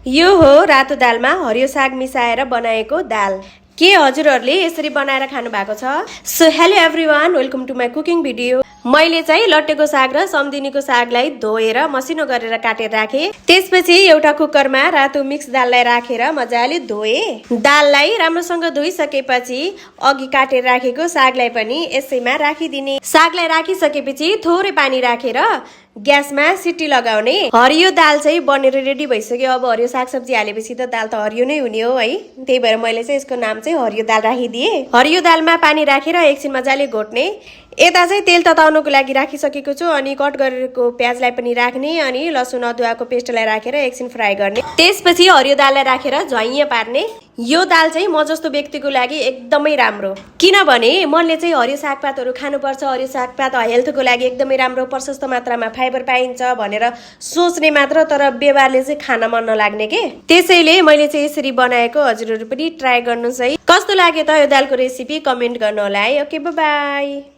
यो हो रातो दालमा हरियो साग मिसाएर बनाएको दाल। के हजुरहरूले यसरी बनाएर खानु भएको छ? So hello everyone, welcome to my cooking video. मैले चाहिँ लट्टेको साग र सम्धिनीको सागलाई धोएर मसिनो गरेर काटेर राखे। त्यसपछि एउटा कुकरमा रातो मिक्स दाललाई राखेर मजाले धोए। दाललाई राम्रोसँग धोइसकेपछि अघि काटेर राखेको सागलाई पनि यसैमा राखिदिने। सागलाई राखिसकेपछि थोरै पानी राखेर ग्यासमा सिटी लगाउने। हरियो दाल चाहिँ बनेर रेडी भइसक्यो। अब हरियो सागसब्जी हालेपछि त दाल त हरियो नै हुने हो है, त्यही भएर मैले चाहिँ यसको नाम चाहिँ हरियो दाल राखिदिए। हरियो दालमा पानी राखेर एकछिन मजाले घोट्ने। यता चाहिँ तेल तताउनको लागि राखिसकेको छु, अनि कट गरेको प्याजलाई पनि राख्ने, अनि लसुन अदुवाको पेस्टलाई राखेर एकछिन फ्राई गर्ने। त्यसपछि हरियो दाललाई राखेर झ्वाइँ पार्ने। यो दाल चाहिँ म जस्तो व्यक्तिको लागि एकदमै राम्रो, किनभने मनले चाहिँ हरियो सागपातहरू खानुपर्छ, हरियो सागपात हेल्थको लागि एकदमै राम्रो, प्रशस्त मात्रामा फाइबर पाइन्छ भनेर सोच्ने मात्र, तर व्यवहारले चाहिँ खान मन नलाग्ने के। त्यसैले मैले चाहिँ यसरी बनाएको, हजुरहरू पनि ट्राई गर्नुहोस् है। कस्तो लाग्यो त यो दालको रेसिपी कमेन्ट गर्नु होला है। Okay, by by.